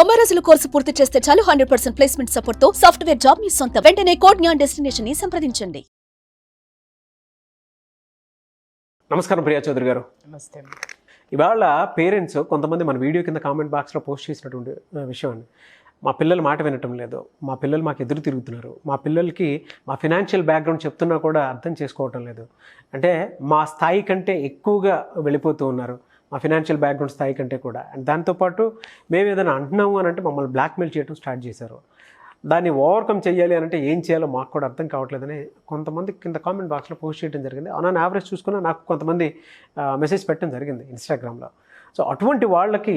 90 రోజుల కోర్సు పూర్తి చేస్తే చాలు 100% ప్లేస్మెంట్ సపోర్ట్ తో సాఫ్ట్వేర్ జాబ్ మీ సొంతం. వెంటనే కోడ్ జ్ఞాన్ డెస్టినేషన్ ని సంప్రదించండి. నమస్కారం ప్రియా చౌదరి గారు. నమస్తే. ఇవాళ పేరెంట్స్ కొంతమంది మన వీడియో కింద కామెంట్ బాక్స్లో పోస్ట్ చేసినటువంటి విషయం అండి. మా పిల్లలు మాట వినటం లేదు, మా పిల్లలు మాకు ఎదురు తిరుగుతున్నారు, మా పిల్లలకి మా ఫినాన్షియల్ బ్యాక్గ్రౌండ్ చెప్తున్నా కూడా అర్థం చేసుకోవటం లేదు, అంటే మా స్థాయి కంటే ఎక్కువగా వెళ్ళిపోతూ ఉన్నారు, మా ఫినాన్షియల్ బ్యాక్గ్రౌండ్ స్థాయి కంటే కూడా. అండ్ దాంతోపాటు మేము ఏదైనా అంటున్నాము అని అంటే మమ్మల్ని బ్లాక్మెయిల్ చేయడం స్టార్ట్ చేశారు. దాన్ని ఓవర్కమ్ చేయాలి అని అంటే ఏం చేయాలో మాకు కూడా అర్థం కావట్లేదని కొంతమంది కింద కామెంట్ బాక్స్లో పోస్ట్ చేయడం జరిగింది. అవునా, యావరేజ్ చూసుకున్నా నాకు కొంతమంది మెసేజ్ పెట్టడం జరిగింది ఇన్స్టాగ్రామ్లో. సో అటువంటి వాళ్ళకి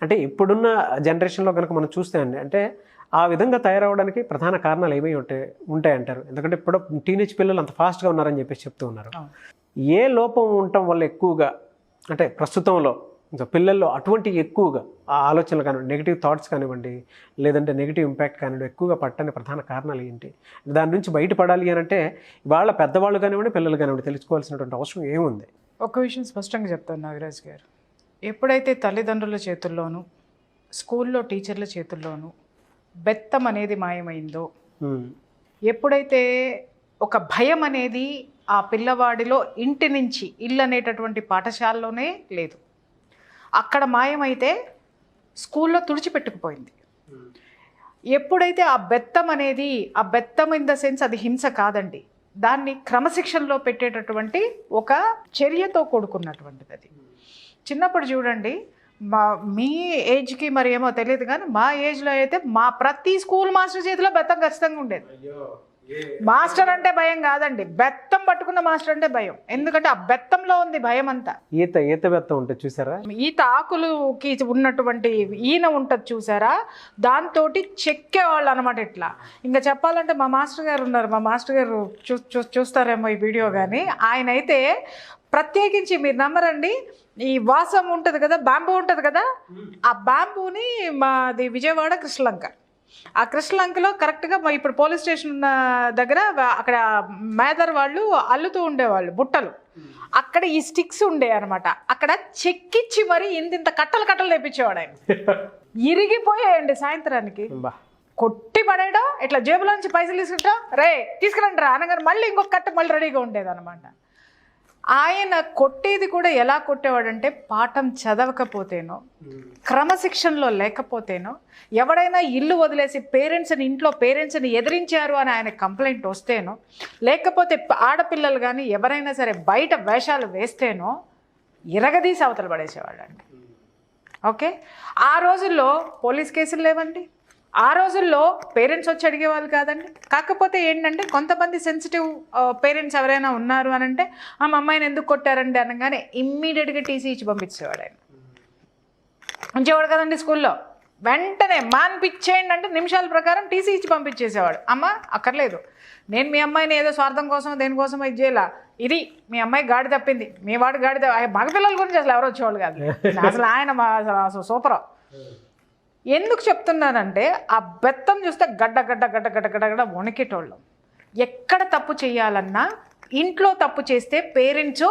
అంటే ఇప్పుడున్న జనరేషన్లో కనుక మనం చూస్తే అంటే ఆ విధంగా తయారవడానికి ప్రధాన కారణాలు ఏమై ఉంటాయంటారు? ఎందుకంటే ఇప్పుడు టీనేజ్ పిల్లలు అంత ఫాస్ట్గా ఉన్నారని చెప్పేసి చెప్తూ ఉన్నారు. ఏ లోపం ఉండటం వల్ల ఎక్కువగా అంటే ప్రస్తుతంలో పిల్లల్లో అటువంటి ఎక్కువగా ఆ ఆలోచనలు కానివ్వండి, నెగిటివ్ థాట్స్ కానివ్వండి, లేదంటే నెగిటివ్ ఇంపాక్ట్ కానివ్వండి ఎక్కువగా పట్టడానికి ప్రధాన కారణాలు ఏంటి? దాని నుంచి బయటపడాలి అని అంటే వాళ్ళ పెద్దవాళ్ళు కానివ్వండి, పిల్లలు కానివ్వండి తెలుసుకోవాల్సినటువంటి అవసరం ఏముంది? ఒక విషయం స్పష్టంగా చెప్తాను నాగరాజ్ గారు. ఎప్పుడైతే తల్లిదండ్రుల చేతుల్లోనూ స్కూల్లో టీచర్ల చేతుల్లోనూ బెత్తం అనేది మాయమైందో, ఎప్పుడైతే ఒక భయం అనేది ఆ పిల్లవాడిలో ఇంటి నుంచి ఇల్లు అనేటటువంటి పాఠశాలలోనే లేదు, అక్కడ మాయమైతే స్కూల్లో తుడిచిపెట్టుకుపోయింది. ఎప్పుడైతే ఆ బెత్తం అనేది, ఆ బెత్తం ఇన్ ద సెన్స్ అది హింస కాదండి, దాన్ని క్రమశిక్షణలో పెట్టేటటువంటి ఒక చర్యతో కూడుకున్నటువంటిది. అది చిన్నప్పుడు చూడండి, మీ ఏజ్కి మరి ఏమో తెలియదు కానీ మా ఏజ్లో అయితే మా ప్రతి స్కూల్ మాస్టర్ చేతిలో బెత్తం ఖచ్చితంగా ఉండేది. మాస్టర్ అంటే భయం కాదండి, బెత్తం పట్టుకున్న మాస్టర్ అంటే భయం. ఎందుకంటే ఆ బెత్తంలో ఉంది భయం అంతా. ఈత బెత్తం ఉంటుంది చూసారా, ఈత ఆకులుకి ఉన్నటువంటి ఈన ఉంటుంది చూసారా, దాంతో చెక్కేవాళ్ళు అనమాట. ఇట్లా ఇంకా చెప్పాలంటే మా మాస్టర్ గారు ఉన్నారు, మా మాస్టర్ గారు చూస్తారేమో ఈ వీడియో కానీ, ఆయన అయితే ప్రత్యేకించి మీరు నమ్మరండి, ఈ వాసం ఉంటుంది కదా, బ్యాంబూ ఉంటుంది కదా, ఆ బ్యాంబూని మాది విజయవాడ కృష్ణలంక, ఆ కృష్ణలంకలో కరెక్ట్గా ఇప్పుడు పోలీస్ స్టేషన్ ఉన్న దగ్గర అక్కడ మేదర్ వాళ్ళు అల్లుతూ ఉండేవాళ్ళు బుట్టలు, అక్కడ ఈ స్టిక్స్ ఉండే అనమాట. అక్కడ చెక్కిచ్చి మరి ఇంత కట్టలు తెప్పించేవాడు ఆయన. ఇరిగిపోయాయండి సాయంత్రానికి, కొట్టి పడేయడం, ఇట్లా జేబులోంచి పైసలు తీసుకుంటాం, రే తీసుకురండి రా అనగానే మళ్ళీ ఇంకొక కట్ట మళ్ళీ రెడీగా ఉండేది అనమాట. ఆయన కొట్టేది కూడా ఎలా కొట్టేవాడంటే, పాఠం చదవకపోతేనో, క్రమశిక్షణలో లేకపోతేనో, ఎవడైనా ఇల్లు వదిలేసి ఇంట్లో పేరెంట్స్ని ఎదిరించారు అని ఆయన కంప్లైంట్ వస్తేనో, లేకపోతే ఆడపిల్లలు కానీ ఎవరైనా సరే బయట వేషాలు వేస్తేనో ఇరగదీసి అవతల పడేసేవాళ్ళండి. ఓకే, ఆ రోజుల్లో పోలీస్ కేసులు లేవండి, ఆ రోజుల్లో పేరెంట్స్ వచ్చి అడిగేవాళ్ళు కాదండి. కాకపోతే ఏంటంటే కొంతమంది సెన్సిటివ్ పేరెంట్స్ ఎవరైనా ఉన్నారు అని అంటే, మా అమ్మాయిని ఎందుకు కొట్టారండి అనగానే ఇమ్మీడియట్గా టీసీ ఇచ్చి పంపించేవాడు ఆయన. ఉంచేవాడు కదండి స్కూల్లో, వెంటనే మాన్పిచ్చేయండి అంటే నిమిషాల ప్రకారం టీసీ ఇచ్చి పంపించేసేవాడు. అమ్మ అక్కర్లేదు, నేను మీ అమ్మాయిని ఏదో స్వార్థం కోసం దేనికోసం ఇది చేయాల, ఇది మీ అమ్మాయి గాడి తప్పింది, మీ వాడు గాడి మగపిల్లల గురించి అసలు ఎవరు వచ్చేవాళ్ళు కాదు, అసలు ఆయన అసలు సూపర్. ఎందుకు చెప్తున్నానంటే ఆ బెత్తం చూస్తే గడ్డ వణికేటోళ్ళం. ఎక్కడ తప్పు చేయాలన్నా ఇంట్లో తప్పు చేస్తే పేరెంట్స్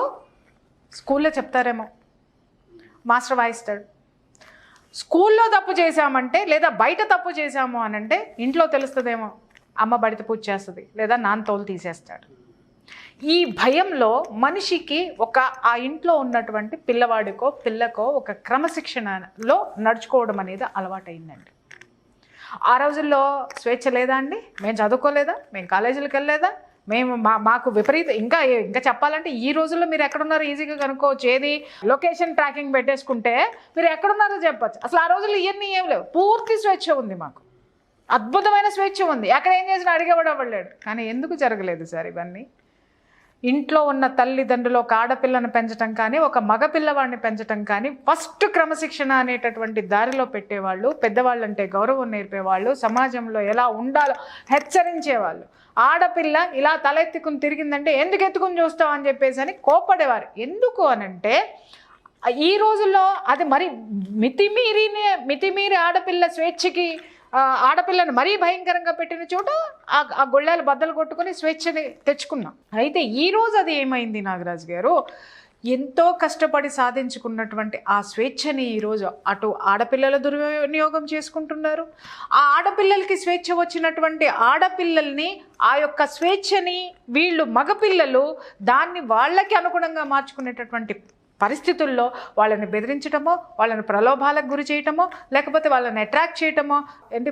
స్కూల్లో చెప్తారేమో, మాస్టర్ వాయిస్తాడు. స్కూల్లో తప్పు చేశామంటే లేదా బయట తప్పు చేశాము అని అంటే ఇంట్లో తెలుస్తుందేమో, అమ్మ బడిత పూజ చేస్తుంది లేదా నాన్న తోలు తీసేస్తాడు. ఈ భయంలో మనిషికి ఆ ఇంట్లో ఉన్నటువంటి పిల్లవాడికో పిల్లకో ఒక క్రమశిక్షణలో నడుచుకోవడం అనేది అలవాటైందండి. ఆ రోజుల్లో స్వేచ్ఛ లేదా అండి? మేము చదువుకోలేదా? మేము కాలేజీలకు వెళ్ళలేదా? మేము మాకు విపరీత ఇంకా చెప్పాలంటే ఈ రోజుల్లో మీరు ఎక్కడున్నారో ఈజీగా కనుక్కోవచ్చు. ఏది లొకేషన్ ట్రాకింగ్ పెట్టేసుకుంటే మీరు ఎక్కడున్నారో చెప్పచ్చు. అసలు ఆ రోజుల్లో ఇవన్నీ ఏం లేవు, పూర్తి స్వేచ్ఛ ఉంది, మాకు అద్భుతమైన స్వేచ్ఛ ఉంది. ఎక్కడ ఏం చేసినా అడిగేవాడు అవ్వలేడు. కానీ ఎందుకు జరగలేదు సార్ ఇవన్నీ? ఇంట్లో ఉన్న తల్లిదండ్రులు ఒక ఆడపిల్లను పెంచడం కానీ ఒక మగ పిల్లవాడిని పెంచడం కానీ ఫస్ట్ క్రమశిక్షణ అనేటటువంటి దారిలో పెట్టేవాళ్ళు, పెద్దవాళ్ళంటే గౌరవం నేర్పేవాళ్ళు, సమాజంలో ఎలా ఉండాలో హెచ్చరించేవాళ్ళు. ఆడపిల్ల ఇలా తలెత్తుకుని తిరిగిందంటే ఎందుకు ఎత్తుకుని చూస్తావు అని చెప్పేసి అని కోపడేవారు. ఎందుకు అనంటే ఈ రోజుల్లో అది మరి మితిమీరి ఆడపిల్ల స్వేచ్ఛకి ఆడపిల్లను మరీ భయంకరంగా పెట్టిన చోట ఆ గొళ్ళాలు బద్దలు కొట్టుకుని స్వేచ్ఛని తెచ్చుకున్నాం. అయితే ఈరోజు అది ఏమైంది నాగరాజు గారు, ఎంతో కష్టపడి సాధించుకున్నటువంటి ఆ స్వేచ్ఛని ఈరోజు అటు ఆడపిల్లల దుర్వినియోగం చేసుకుంటున్నారు. ఆ ఆడపిల్లలకి స్వేచ్ఛ వచ్చినటువంటి ఆడపిల్లల్ని, ఆ యొక్క స్వేచ్ఛని వీళ్ళు మగపిల్లలు దాన్ని వాళ్ళకి అనుగుణంగా మార్చుకునేటటువంటి పరిస్థితుల్లో వాళ్ళని బెదిరించడమో, వాళ్ళని ప్రలోభాలకు గురి చేయటమో, లేకపోతే వాళ్ళని అట్రాక్ట్ చేయటమో,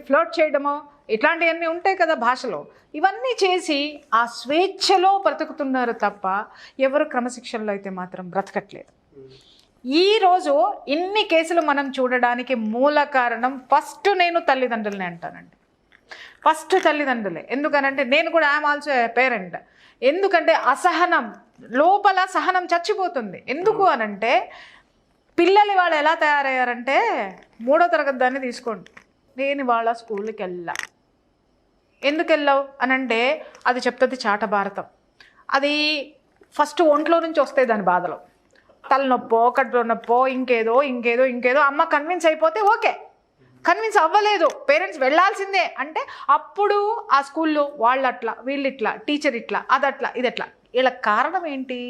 ఫ్లోట్ చేయడమో, ఇట్లాంటివన్నీ ఉంటాయి కదా భాషలో. ఇవన్నీ చేసి ఆ స్వేచ్ఛలో బ్రతుకుతున్నారు తప్ప ఎవరు క్రమశిక్షణలో అయితే మాత్రం బ్రతకట్లేదు. ఈరోజు ఇన్ని కేసులు మనం చూడడానికి మూల కారణం ఫస్ట్ నేను తల్లిదండ్రులనే అంటానండి. ఫస్ట్ తల్లిదండ్రులే. ఎందుకనంటే నేను కూడా ఐఎమ్ ఆల్సో ఏ పేరెంట్. ఎందుకంటే అసహనం, లోపల సహనం చచ్చిపోతుంది. ఎందుకు అనంటే పిల్లలు వాళ్ళు ఎలా తయారయ్యారంటే 3వ తరగతి దాన్ని తీసుకోండి. నేను వాళ్ళ స్కూల్కి వెళ్ళా. ఎందుకు వెళ్ళావు అనంటే అది చెప్తుంది చాట భారతం. అది ఫస్ట్ ఒంట్లో నుంచి వస్తాయి దాని బాధలో, తలనొప్పో కడుపులో నొప్పో ఇంకేదో. అమ్మ కన్విన్స్ అయిపోతే ఓకే, కన్విన్స్ అవ్వలేదు, పేరెంట్స్ వెళ్ళాల్సిందే అంటే అప్పుడు ఆ స్కూల్లో వాళ్ళు అట్లా, వీళ్ళు ఇట్లా, టీచర్ ఇట్లా, అదట్లా, ఇదట్లా. వీళ్ళ కారణం ఏంటి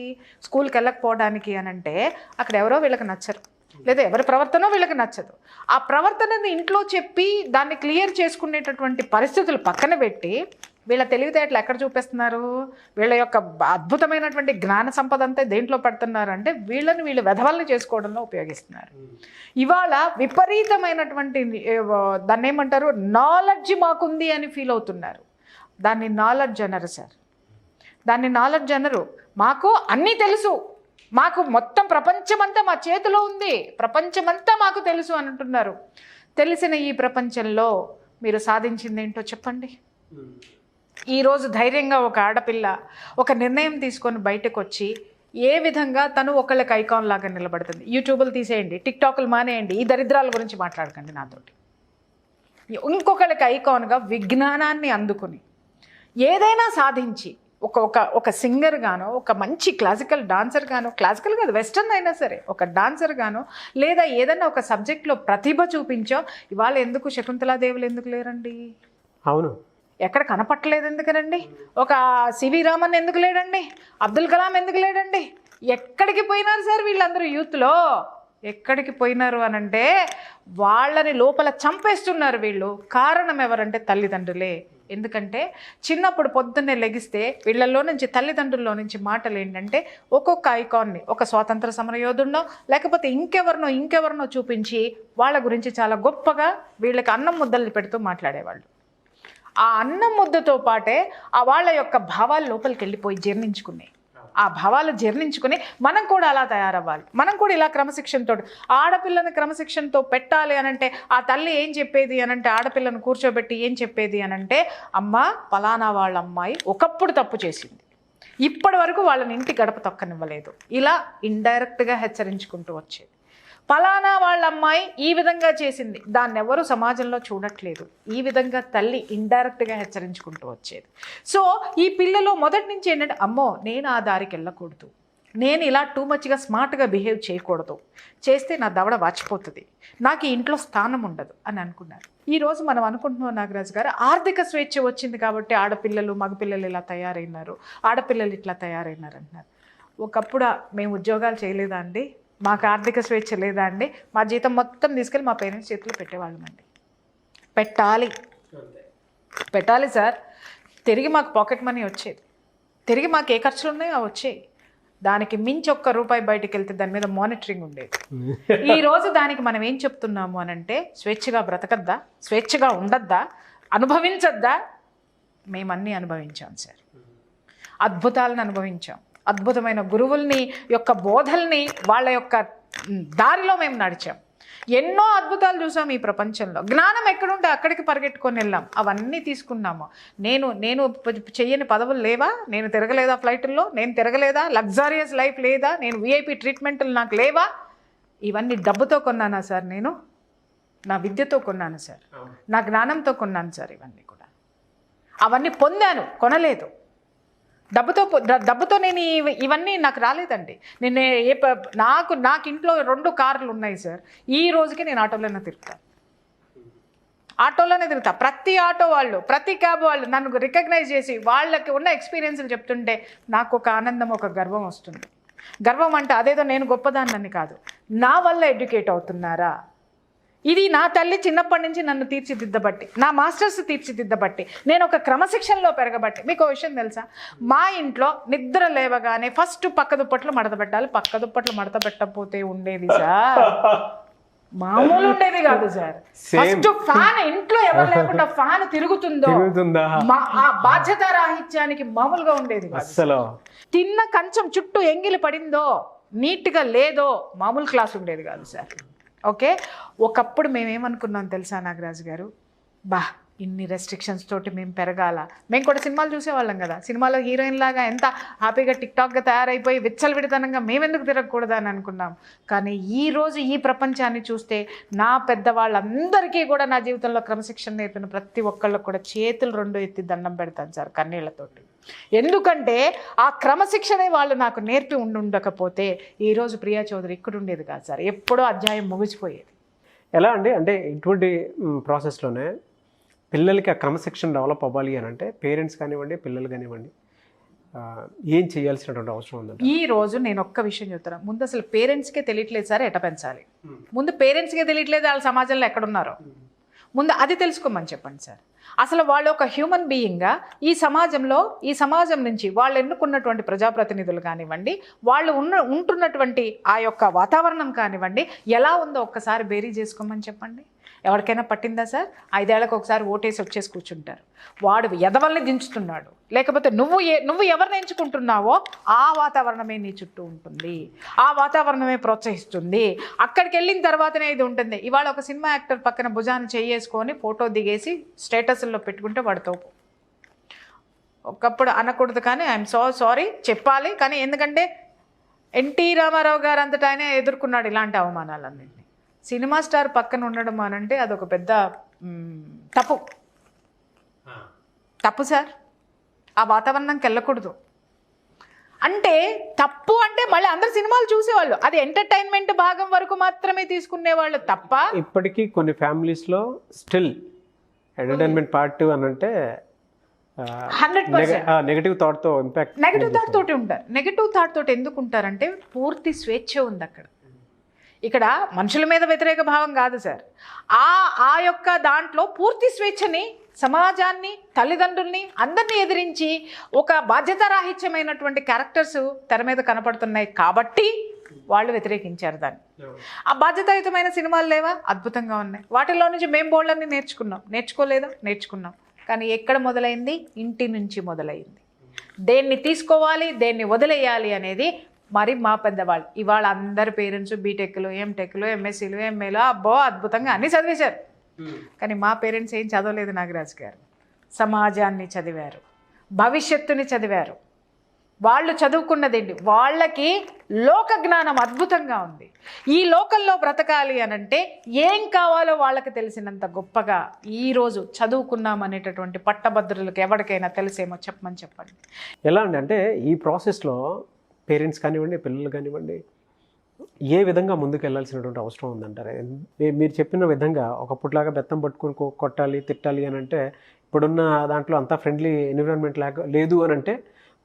స్కూల్కి వెళ్ళకపోవడానికి అనంటే అక్కడ ఎవరో వీళ్ళకి నచ్చరు, లేదా ఎవరి ప్రవర్తనో వీళ్ళకి నచ్చదు. ఆ ప్రవర్తనని ఇంట్లో చెప్పి దాన్ని క్లియర్ చేసుకునేటటువంటి పరిస్థితులు పక్కన పెట్టి వీళ్ళ తెలివితేటలు ఎక్కడ చూపిస్తున్నారు, వీళ్ళ యొక్క అద్భుతమైనటువంటి జ్ఞాన సంపద అంతా దేంట్లో పెడుతున్నారు అంటే వీళ్ళు వెధవల్ని చేసుకోవడంలో ఉపయోగిస్తున్నారు. ఇవాళ విపరీతమైనటువంటి దాన్ని ఏమంటారు, నాలెడ్జ్ మాకుంది అని ఫీల్ అవుతున్నారు. దాన్ని నాలెడ్జ్ అనరు సార్, దాన్ని నాలెడ్జ్ అనరు. మాకు అన్నీ తెలుసు, మాకు మొత్తం ప్రపంచమంతా మా చేతిలో ఉంది, ప్రపంచమంతా మాకు తెలుసు అని అంటున్నారు. తెలిసిన ఈ ప్రపంచంలో మీరు సాధించింది ఏంటో చెప్పండి. ఈరోజు ధైర్యంగా ఒక ఆడపిల్ల ఒక నిర్ణయం తీసుకొని బయటకు వచ్చి ఏ విధంగా తను ఒకళ్ళకి ఐకాన్ లాగా నిలబడుతుంది. యూట్యూబ్లు తీసేయండి, టిక్టాక్లు మానేయండి, ఈ దరిద్రాల గురించి మాట్లాడకండి నాతోటి. ఇంకొకళ్ళకి ఐకాన్గా విజ్ఞానాన్ని అందుకుని ఏదైనా సాధించి ఒక సింగర్ గానో, ఒక మంచి క్లాసికల్ డాన్సర్ గానో, క్లాసికల్ కాదు వెస్టర్న్ అయినా సరే ఒక డాన్సర్ గానో, లేదా ఏదైనా ఒక సబ్జెక్ట్లో ప్రతిభ చూపించో. ఇవాళ ఎందుకు శకుంతలాదేవులు ఎందుకు లేరండి? అవును, ఎక్కడ కనపట్టలేదు ఎందుకనండి? ఒక సివి రామన్ ఎందుకు లేడండి? అబ్దుల్ కలాం ఎందుకు లేడండి? ఎక్కడికి పోయినారు సార్ వీళ్ళందరూ? యూత్లో ఎక్కడికి పోయినారు అనంటే వాళ్ళని లోపల చంపేస్తున్నారు వీళ్ళు. కారణం ఎవరంటే తల్లిదండ్రులే. ఎందుకంటే చిన్నప్పుడు పొద్దున్నే లెగిస్తే వీళ్ళల్లో నుంచి, తల్లిదండ్రుల్లో నుంచి మాటలు ఏంటంటే ఒక్కొక్క ఐకాన్ని, ఒక స్వాతంత్ర సమరయోధుడినో లేకపోతే ఇంకెవరినో చూపించి వాళ్ళ గురించి చాలా గొప్పగా వీళ్ళకి అన్నం ముద్దలు పెడుతూ మాట్లాడేవాళ్ళు. ఆ అన్నం ముద్దతో పాటే ఆ వాళ్ళ యొక్క భావాలు లోపలికి వెళ్ళిపోయి జీర్ణించుకున్నాయి. ఆ భావాలు జీర్ణించుకుని మనం కూడా అలా తయారవ్వాలి. మనం కూడా ఇలా క్రమశిక్షణతో, ఆడపిల్లని క్రమశిక్షణతో పెట్టాలి అనంటే ఆ తల్లి ఏం చెప్పేది అనంటే, ఆడపిల్లను కూర్చోబెట్టి ఏం చెప్పేది అనంటే, అమ్మ పలానా వాళ్ళ అమ్మాయి ఒకప్పుడు తప్పు చేసింది, ఇప్పటి వరకు వాళ్ళని ఇంటి గడప తొక్కనివ్వలేదు, ఇలా ఇండైరెక్ట్గా హెచ్చరించుకుంటూ వచ్చేది. పలానా వాళ్ళ అమ్మాయి ఈ విధంగా చేసింది, దాన్ని ఎవరు సమాజంలో చూడట్లేదు, ఈ విధంగా తల్లి ఇండైరెక్ట్గా హెచ్చరించుకుంటూ వచ్చేది. సో ఈ పిల్లలు మొదటి నుంచి ఏంటంటే, అమ్మో నేను ఆ దారికి వెళ్ళకూడదు, నేను ఇలా టూ మచ్గా స్మార్ట్గా బిహేవ్ చేయకూడదు, చేస్తే నా దవడ వాచిపోతుంది, నాకు ఈ ఇంట్లో స్థానం ఉండదు అని అనుకున్నారు. ఈరోజు మనం అనుకుంటున్నాం నాగరాజు గారు, ఆర్థిక స్వేచ్ఛ వచ్చింది కాబట్టి ఆడపిల్లలు మగపిల్లలు ఇలా తయారైనారు, ఆడపిల్లలు ఇట్లా తయారైనారు అంటున్నారు. ఒకప్పుడు మేము ఉద్యోగాలు చేయలేదా అండి? మాకు ఆర్థిక స్వేచ్ఛ లేదా అండి? మా జీతం మొత్తం తీసుకెళ్ళి మా పేరెంట్స్ చేతిలో పెట్టేవాళ్ళమండి. పెట్టాలి సార్. తిరిగి మాకు పాకెట్ మనీ వచ్చేది, తిరిగి మాకు ఏ ఖర్చులు ఉన్నాయో అవి వచ్చేవి. దానికి మించి ₹1 బయటికి వెళ్తే దాని మీద మానిటరింగ్ ఉండేది. ఈరోజు దానికి మనం ఏం చెప్తున్నాము అనంటే, స్వేచ్ఛగా బ్రతకద్దా, స్వేచ్ఛగా ఉండద్దా, అనుభవించద్దా? మేమన్నీ అనుభవించాం సార్, అద్భుతాలను అనుభవించాం, అద్భుతమైన గురువుల్ని యొక్క బోధల్ని వాళ్ళ యొక్క దారిలో మేము నడిచాం, ఎన్నో అద్భుతాలు చూసాం ఈ ప్రపంచంలో. జ్ఞానం ఎక్కడుంటే అక్కడికి పరిగెట్టుకొని వెళ్ళాం, అవన్నీ తీసుకున్నాము. నేను చెయ్యని పదవులు లేవా? నేను తిరగలేదా ఫ్లైట్లో? నేను తిరగలేదా? లగ్జరియస్ లైఫ్ లేదా? నేను విఐపి ట్రీట్మెంట్లు నాకు లేవా? ఇవన్నీ డబ్బుతో కొన్నానా సార్? నేను నా విద్యతో కొన్నాను సార్, నా జ్ఞానంతో కొన్నాను సార్. ఇవన్నీ కూడా అవన్నీ పొందాను, కొనలేదు. డబ్బుతో నేను ఇవన్నీ నాకు రాలేదండి. నేను నాకు ఇంట్లో 2 కార్లు ఉన్నాయి సార్. ఈ రోజుకి నేను ఆటోలోనే తిరుగుతాను, ప్రతి ఆటో వాళ్ళు, ప్రతి క్యాబ్ వాళ్ళు నన్ను రికగ్నైజ్ చేసి వాళ్ళకి ఉన్న ఎక్స్పీరియన్స్లు చెప్తుంటే నాకు ఒక ఆనందం, ఒక గర్వం వస్తుంది. గర్వం అంటే అదేదో నేను గొప్పదాన్నని కాదు, నా వల్ల ఎడ్యుకేట్ అవుతున్నారా, ఇది నా తల్లి చిన్నప్పటి నుంచి నన్ను తీర్చిదిద్దబట్టి, నా మాస్టర్స్ తీర్చిదిద్దబట్టి, నేను ఒక క్రమశిక్షణలో పెరగబట్టి. మీకు ఒక విషయం తెలుసా, మా ఇంట్లో నిద్ర లేవగానే ఫస్ట్ పక్క దుప్పట్లు మడత పెట్టాలి. పక్క దుప్పట్లు మడత పెట్టకపోతే ఉండేది సార్, మామూలు ఉండేది కాదు సార్. ఫస్ట్ ఫ్యాన్, ఇంట్లో ఎవరు లేకుండా ఫ్యాన్ తిరుగుతుందో ఆ బాధ్యత రాహిత్యానికి మామూలుగా ఉండేది కాదు. తిన్న కంచం చుట్టూ ఎంగిలి పడిందో, నీట్గా లేదో, మామూలు క్లాస్ ఉండేది కాదు సార్. ఓకే, ఒకప్పుడు మేమేమనుకున్నాం తెలుసా నాగరాజు గారు, ఇన్ని రెస్ట్రిక్షన్స్ తోటి మేము పెరగాల. మేము కూడా సినిమాలు చూసేవాళ్ళం కదా, సినిమాలో హీరోయిన్ లాగా ఎంత హ్యాపీగా టిక్టాక్గా తయారైపోయి విచ్చలవిడితనంగా మేమెందుకు తిరగకూడదు అని అనుకున్నాం. కానీ ఈరోజు ఈ ప్రపంచాన్ని చూస్తే నా పెద్దవాళ్ళందరికీ కూడా నా జీవితంలో క్రమశిక్షణ నేర్పిన ప్రతి ఒక్కళ్ళకు కూడా చేతులు 2 ఎత్తి దండం పెడతాను సార్ కన్నీళ్లతోటి. ఎందుకంటే ఆ క్రమశిక్షణే వాళ్ళు నాకు నేర్పి ఉండకపోతే ఈరోజు ప్రియా చౌదరి ఇక్కడ ఉండేది కాదు సార్, ఎప్పుడో అధ్యాయం ముగిసిపోయేది. ఎలా అండి, అంటే ఇటువంటి ప్రాసెస్లోనే పిల్లలకి ఆ క్రమశిక్షణ డెవలప్ అవ్వాలి అని అంటే పేరెంట్స్ కానివ్వండి, పిల్లలు కానివ్వండి, ఏం చేయాల్సినటువంటి అవసరం ఉందండి? ఈ రోజు నేను ఒక్క విషయం చెప్తాను. ముందు అసలు పేరెంట్స్కే తెలియట్లేదు సార్ ఎట పెంచాలి. ముందు పేరెంట్స్కే తెలియట్లేదు వాళ్ళ సమాజంలో ఎక్కడున్నారో, ముందు అది తెలుసుకోమని చెప్పండి సార్. అసలు వాళ్ళు ఒక హ్యూమన్ బీయింగ్గా ఈ సమాజం నుంచి వాళ్ళు ఎన్నుకున్నటువంటి ప్రజాప్రతినిధులు కానివ్వండి, వాళ్ళు ఉంటున్నటువంటి ఆ యొక్క వాతావరణం కానివ్వండి ఎలా ఉందో ఒక్కసారి బేరీ చేసుకోమని చెప్పండి. ఎవరికైనా పట్టిందా సార్? 5 ఏళ్లకు ఒకసారి ఓటేసి వచ్చేసి కూర్చుంటారు. వాడు ఎదవల్ని దించుతున్నాడు, లేకపోతే నువ్వు ఎవరిని ఎంచుకుంటున్నావో ఆ వాతావరణమే నీ చుట్టూ ఉంటుంది, ఆ వాతావరణమే ప్రోత్సహిస్తుంది. అక్కడికి వెళ్ళిన తర్వాతనే ఇది ఉంటుంది. ఇవాళ ఒక సినిమా యాక్టర్ పక్కన భుజాన్ని చేసుకొని ఫోటో దిగేసి స్టేటస్లో పెట్టుకుంటే వాడితో ఒకప్పుడు అనకూడదు, కానీ ఐఎమ్ సారీ చెప్పాలి. కానీ ఎందుకంటే ఎన్టీ రామారావు గారు అంతటా ఆయన ఎదుర్కొన్నాడు ఇలాంటి అవమానాలన్నింటినీ. సినిమా స్టార్ పక్కన ఉండడం అనంటే అదొక పెద్ద తప్పు సార్. ఆ వాతావరణంకి వెళ్ళకూడదు. అంటే తప్పు అంటే మళ్ళీ అందరు సినిమాలు చూసేవాళ్ళు, అది ఎంటర్టైన్మెంట్ భాగం వరకు మాత్రమే తీసుకునేవాళ్ళు తప్ప. ఇప్పటికీ కొన్ని ఫ్యామిలీస్లో స్టిల్ ఎంటర్టైన్మెంట్ పార్ట్ అని అంటే 100% నెగటివ్ థాట్తో ఇంపాక్ట్, నెగటివ్ థాట్ తోటి ఉంటారు. నెగటివ్ థాట్ తోటి ఎందుకు ఉంటారంటే పూర్తి స్వేచ్ఛ ఉంది అక్కడ. ఇక్కడ మనుషుల మీద వ్యతిరేక భావం కాదు సార్. ఆ యొక్క దాంట్లో పూర్తి స్వేచ్ఛని, సమాజాన్ని, తల్లిదండ్రుల్ని అందరినీ ఎదిరించి ఒక బాధ్యతారాహిత్యమైనటువంటి క్యారెక్టర్స్ తెర మీద కనపడుతున్నాయి కాబట్టి వాళ్ళు వ్యతిరేకించారు దాన్ని. ఆ బాధ్యతాయుతమైన సినిమాలు లేవా? అద్భుతంగా ఉన్నాయి. వాటిల్లో నుంచి మేము బోళ్ళన్నీ నేర్చుకోలేదా? నేర్చుకున్నాం. కానీ ఎక్కడ మొదలైంది? ఇంటి నుంచి మొదలైంది. దేన్ని తీసుకోవాలి, దేన్ని వదిలేయాలి అనేది మరి మా పెద్దవాళ్ళు. ఇవాళ అందరి పేరెంట్స్ బీటెక్లు, ఎంటెక్లు, ఎంఎస్సీలు, ఎంఏలు, అబ్బో అద్భుతంగా అన్నీ చదివేశారు. కానీ మా పేరెంట్స్ ఏం చదవలేదు నాగరాజు గారు. సమాజాన్ని చదివారు, భవిష్యత్తుని చదివారు. వాళ్ళు చదువుకున్నదేంటి? వాళ్ళకి లోక జ్ఞానం అద్భుతంగా ఉంది. ఈ లోకంలో బ్రతకాలి అనంటే ఏం కావాలో వాళ్ళకి తెలిసినంత గొప్పగా ఈరోజు చదువుకున్నాం అనేటటువంటి పట్టభద్రులకు ఎవరికైనా తెలిసేమో చెప్పండి. ఎలా అండి, అంటే ఈ ప్రాసెస్లో పేరెంట్స్ కానివ్వండి, పిల్లలు కానివ్వండి, ఏ విధంగా ముందుకు వెళ్ళాల్సినటువంటి అవసరం ఉందంటారు? మీరు చెప్పిన విధంగా ఒకప్పుట్లాగా బెత్తం పట్టుకుని కొట్టాలి, తిట్టాలి అని అంటే ఇప్పుడున్న దాంట్లో అంతా ఫ్రెండ్లీ ఎన్విరాన్మెంట్ లేదు అని అంటే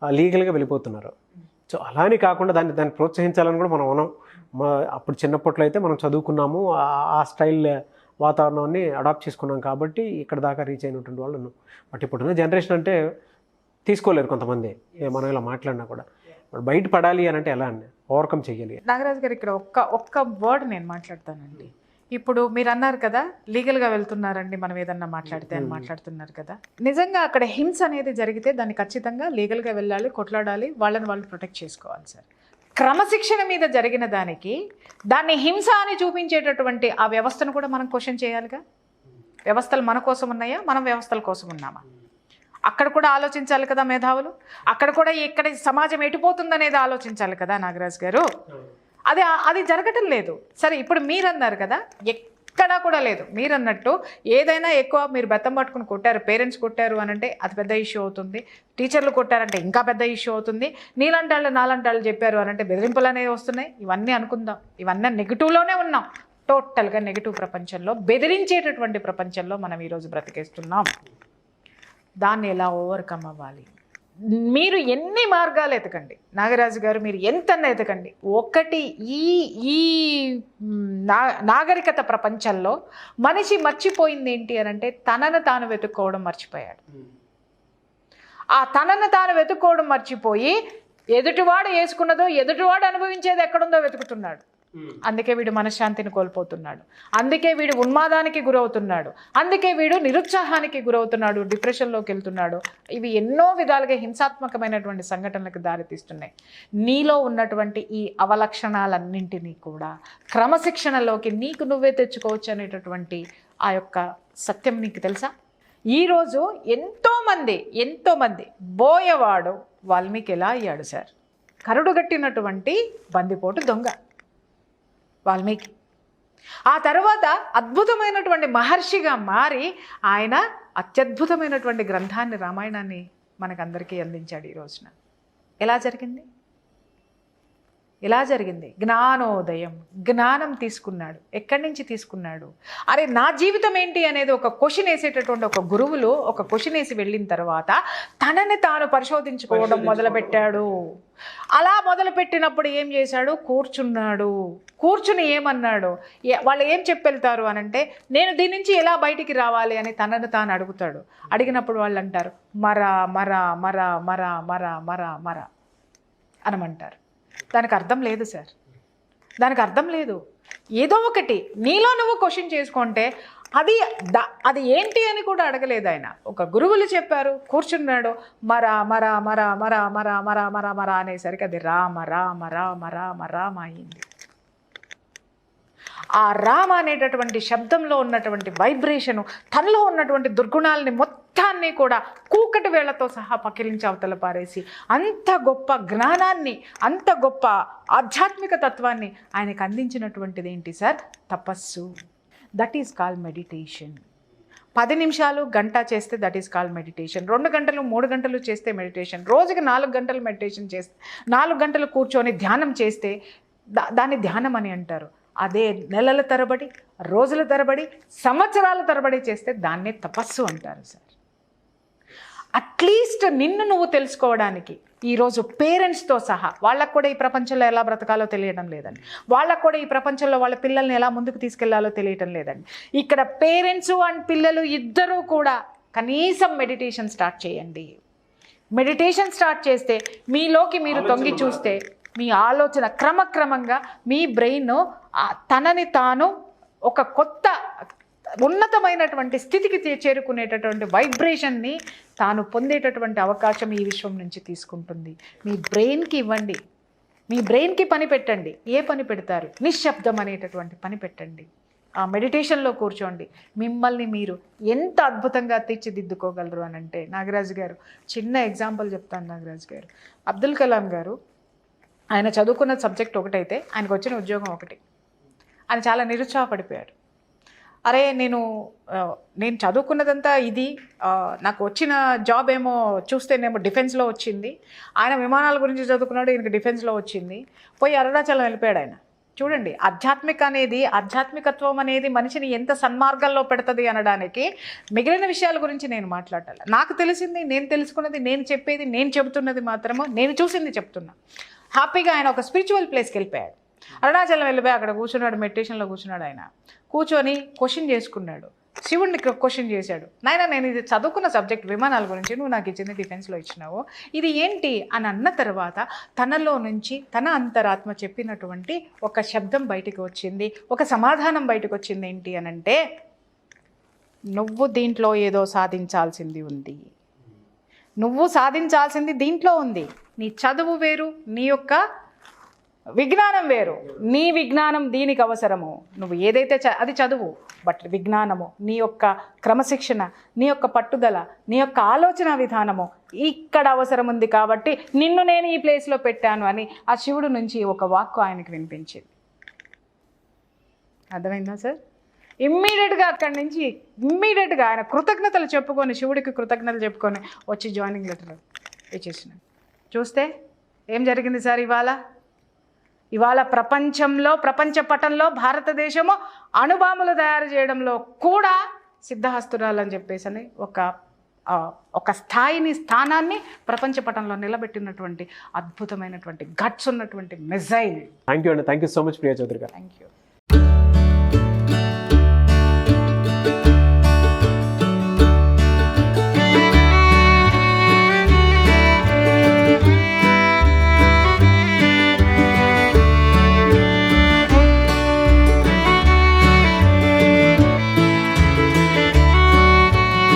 లీగల్గా వెళ్ళిపోతున్నారు. సో అలానే కాకుండా దాన్ని ప్రోత్సహించాలని కూడా మనం అప్పుడు చిన్నప్పట్లో అయితే మనం చదువుకున్నాము, ఆ స్టైల్ వాతావరణాన్ని అడాప్ట్ చేసుకున్నాం కాబట్టి ఇక్కడ దాకా రీచ్ అయినటువంటి వాళ్ళు ఉన్నాం. బట్ ఇప్పుడున్న జనరేషన్ అంటే తీసుకోలేరు కొంతమంది, మనం ఇలా మాట్లాడినా కూడా. బయట పడాలి అని అంటే ఎలా అండి ఓవర్కమ్ చేయాలి? నాగరాజు గారు ఇక్కడ ఒక్క వర్డ్ నేను మాట్లాడతానండి. ఇప్పుడు మీరు అన్నారు కదా లీగల్గా వెళ్తున్నారండి మనం ఏదన్నా మాట్లాడితే అని మాట్లాడుతున్నారు కదా. నిజంగా అక్కడ హింస అనేది జరిగితే దాన్ని ఖచ్చితంగా లీగల్గా వెళ్ళాలి, కొట్లాడాలి, వాళ్ళని వాళ్ళు ప్రొటెక్ట్ చేసుకోవాలి సార్. క్రమశిక్షణ మీద జరిగిన దాన్ని హింస అని చూపించేటటువంటి ఆ వ్యవస్థను కూడా మనం క్వశ్చన్ చేయాలిగా. వ్యవస్థలు మన కోసం ఉన్నాయా, మనం వ్యవస్థల కోసం ఉన్నామా? అక్కడ కూడా ఆలోచించాలి కదా మేధావులు. అక్కడ కూడా ఇక్కడ సమాజం ఎటుపోతుందనేది ఆలోచించాలి కదా నాగరాజు గారు. అది జరగటం లేదు. సరే, ఇప్పుడు మీరు అన్నారు కదా ఎక్కడా కూడా లేదు. మీరు అన్నట్టు ఏదైనా ఎక్కువ మీరు బెత్తం పట్టుకుని కొట్టారు, పేరెంట్స్ కొట్టారు అని అంటే అది పెద్ద ఇష్యూ అవుతుంది. టీచర్లు కొట్టారంటే ఇంకా పెద్ద ఇష్యూ అవుతుంది. నాలంటాళ్ళు చెప్పారు అని అంటే బెదిరింపులు అనేవి వస్తున్నాయి. ఇవన్నీ అనుకుందాం, ఇవన్నీ నెగిటివ్లోనే ఉన్నాం. టోటల్గా నెగిటివ్ ప్రపంచంలో, బెదిరించేటటువంటి ప్రపంచంలో మనం ఈరోజు బ్రతికేస్తున్నాం. దాన్ని ఎలా ఓవర్కమ్ అవ్వాలి? మీరు ఎన్ని మార్గాలు ఎతకండి నాగరాజు గారు, మీరు ఎంతన్నా ఎతకండి, ఒకటి ఈ ఈ నాగరికత ప్రపంచంలో మనిషి మర్చిపోయింది ఏంటి అని అంటే తనను తాను వెతుక్కోవడం మర్చిపోయాడు. ఆ తనను తాను వెతుక్కోవడం మర్చిపోయి ఎదుటివాడు వేసుకున్నదో ఎదుటివాడు అనుభవించేది ఎక్కడుందో వెతుకుతున్నాడు. అందుకే వీడు మనశ్శాంతిని కోల్పోతున్నాడు, అందుకే వీడు ఉన్మాదానికి గురవుతున్నాడు, అందుకే వీడు నిరుత్సాహానికి గురవుతున్నాడు, డిప్రెషన్లోకి వెళ్తున్నాడు. ఇవి ఎన్నో విధాలుగా హింసాత్మకమైనటువంటి సంఘటనలకు దారితీస్తున్నాయి. నీలో ఉన్నటువంటి ఈ అవలక్షణాలన్నింటినీ కూడా క్రమశిక్షణలోకి నీకు నువ్వే తెచ్చుకోవచ్చు అనేటటువంటి ఆ యొక్క సత్యం నీకు తెలుసా? ఈరోజు ఎంతోమంది బోయవాడు వాల్మీకి ఎలా అయ్యాడు సార్? కరుడుగట్టినటువంటి బందిపోటు దొంగ వాల్మీకి. ఆ తర్వాత అద్భుతమైనటువంటి మహర్షిగా మారి ఆయన అత్యద్భుతమైనటువంటి గ్రంథాన్ని, రామాయణాన్ని మనకందరికీ అందించాడు. ఈ రోజున ఎలా జరిగింది? జ్ఞానోదయం, జ్ఞానం తీసుకున్నాడు. ఎక్కడి నుంచి తీసుకున్నాడు? అరే నా జీవితం ఏంటి అనేది ఒక క్వశ్చన్ వేసేటటువంటి ఒక గురువులు ఒక క్వశ్చన్ వేసి వెళ్ళిన తర్వాత తనని తాను పరిశోధించుకోవడం మొదలుపెట్టాడు. అలా మొదలుపెట్టినప్పుడు ఏం చేశాడు? కూర్చుని ఏమన్నాడు? వాళ్ళు ఏం చెప్పెళ్తారు అనంటే నేను దీని నుంచి ఎలా బయటికి రావాలి అని తనను తాను అడుగుతాడు. అడిగినప్పుడు వాళ్ళు అంటారు మరా మరా మరా మరా మరా మరా మరా అనమంటారు. దానికి అర్థం లేదు సార్, దానికి అర్థం లేదు. ఏదో ఒకటి నీలో నువ్వు క్వశ్చన్ చేసుకుంటే అది ఏంటి అని కూడా అడగలేదు ఆయన. ఒక గురువులు చెప్పారు, కూర్చున్నాడు, మరా మరా మరా మరా మరా మరా మరా మరా అనేసరికి అది రామ రామ రామ రామ రామ అయింది. ఆ రామ అనేటటువంటి శబ్దంలో ఉన్నటువంటి వైబ్రేషను, తనలో ఉన్నటువంటి దుర్గుణాలని మొత్తాన్ని కూడా కూకటి వేళ్లతో సహా పకిలించి అవతల పారేసి అంత గొప్ప జ్ఞానాన్ని, అంత గొప్ప ఆధ్యాత్మిక తత్వాన్ని ఆయనకు అందించినటువంటిది ఏంటి సార్? తపస్సు. That is called meditation. 10 నిమిషాలు గంట చేస్తే దట్ ఈస్ కాల్డ్ మెడిటేషన్. 2 గంటలు 3 గంటలు చేస్తే మెడిటేషన్. రోజుకి 4 గంటలు మెడిటేషన్ చేస్తే, 4 గంటలు కూర్చొని ధ్యానం చేస్తే దాన్ని ధ్యానం అని అంటారు. అదే నెలల తరబడి, రోజుల తరబడి, సంవత్సరాల తరబడి చేస్తే దాన్నే తపస్సు అంటారు సార్. అట్లీస్ట్ నిన్ను నువ్వు తెలుసుకోవడానికి ఈరోజు పేరెంట్స్తో సహా వాళ్ళకు కూడా ఈ ప్రపంచంలో ఎలా బ్రతకాలో తెలియడం లేదండి. వాళ్ళకు కూడా ఈ ప్రపంచంలో వాళ్ళ పిల్లల్ని ఎలా ముందుకు తీసుకెళ్లాలో తెలియటం లేదండి. ఇక్కడ పేరెంట్స్ అండ్ పిల్లలు ఇద్దరూ కూడా కనీసం మెడిటేషన్ స్టార్ట్ చేయండి. మెడిటేషన్ స్టార్ట్ చేస్తే మీలోకి మీరు తొంగి చూస్తే మీ ఆలోచన క్రమక్రమంగా మీ బ్రెయిన్ తనని తాను ఒక కొత్త ఉన్నతమైనటువంటి స్థితికి చేరుకునేటటువంటి వైబ్రేషన్ని తాను పొందేటటువంటి అవకాశం ఈ విశ్వం నుంచి తీసుకుంటుంది. మీ బ్రెయిన్కి ఇవ్వండి, మీ బ్రెయిన్కి పని పెట్టండి. ఏ పని పెడతారు? నిశ్శబ్దం అనేటటువంటి పని పెట్టండి. ఆ మెడిటేషన్లో కూర్చోండి. మిమ్మల్ని మీరు ఎంత అద్భుతంగా తీర్చిదిద్దుకోగలరు అని అంటే, నాగరాజు గారు చిన్న ఎగ్జాంపుల్ చెప్తాను. నాగరాజు గారు, అబ్దుల్ కలాం గారు, ఆయన చదువుకున్న సబ్జెక్ట్ ఒకటైతే ఆయనకు వచ్చిన ఉద్యోగం ఒకటి. ఆయన చాలా నిరుత్సాహపడిపోయాడు. అరే నేను చదువుకున్నదంతా ఇది, నాకు వచ్చిన జాబ్ ఏమో చూస్తేనేమో డిఫెన్స్లో వచ్చింది. ఆయన విమానాల గురించి చదువుకున్నాడు, ఈయనకి డిఫెన్స్లో వచ్చింది. పోయి అరుణాచలం వెళ్ళిపోయాడు ఆయన. చూడండి, ఆధ్యాత్మికత్వం అనేది మనిషిని ఎంత సన్మార్గాల్లో పెడుతుంది అనడానికి మిగిలిన విషయాల గురించి నేను మాట్లాడాలి. నాకు తెలిసింది, నేను తెలుసుకున్నది, నేను చెప్పేది, నేను చెబుతున్నది మాత్రము నేను చూసింది చెప్తున్నా. హ్యాపీగా ఆయన ఒక స్పిరిచువల్ ప్లేస్కి వెళ్ళిపోయాడు. అరుణాచలం వెళ్ళిపోయి అక్కడ కూర్చున్నాడు, మెడిటేషన్లో కూర్చున్నాడు. ఆయన కూర్చొని క్వశ్చన్ చేసుకున్నాడు, శివుడిని క్వశ్చన్ చేశాడు. నాయన, నేను ఇది చదువుకున్న సబ్జెక్ట్ విమానాల గురించి, నువ్వు నాకు ఇచ్చింది డిఫెన్స్లో ఇచ్చినావు, ఇది ఏంటి అని అన్న తర్వాత తనలో నుంచి తన అంతరాత్మ చెప్పినటువంటి ఒక శబ్దం బయటకు వచ్చింది, ఒక సమాధానం బయటకు వచ్చింది. ఏంటి అనంటే, నువ్వు దీంట్లో ఏదో సాధించాల్సింది ఉంది, నువ్వు సాధించాల్సింది దీంట్లో ఉంది. నీ చదువు వేరు, నీ యొక్క విజ్ఞానం వేరు. నీ విజ్ఞానం దీనికి అవసరము, నువ్వు ఏదైతే అది చదువు, బట్ విజ్ఞానము, నీ యొక్క క్రమశిక్షణ, నీ యొక్క పట్టుదల, నీ యొక్క ఆలోచన విధానము ఇక్కడ అవసరం ఉంది. కాబట్టి నిన్ను నేను ఈ ప్లేస్లో పెట్టాను అని ఆ శివుడు నుంచి ఒక వాక్కు ఆయనకు వినిపించింది. అర్థమైందా సార్? ఇమ్మీడియట్గా అక్కడి నుంచి ఆయన కృతజ్ఞతలు చెప్పుకొని, శివుడికి కృతజ్ఞతలు చెప్పుకొని వచ్చి జాయినింగ్ లెటర్ ఇచ్చేసినాడు. చూస్తే ఏం జరిగింది సార్? ఇవాళ ప్రపంచ పటంలో భారతదేశము అణుబాంబులు తయారు చేయడంలో కూడా సిద్ధహస్తురాలు అని చెప్పేసి ఒక ఒక స్థానాన్ని ప్రపంచ పటంలో నిలబెట్టినటువంటి అద్భుతమైనటువంటి గట్స్ ఉన్నటువంటి మిజైల్. థ్యాంక్ యూ అండి, thank you so much Priya Chaudhary గారు. Thank you.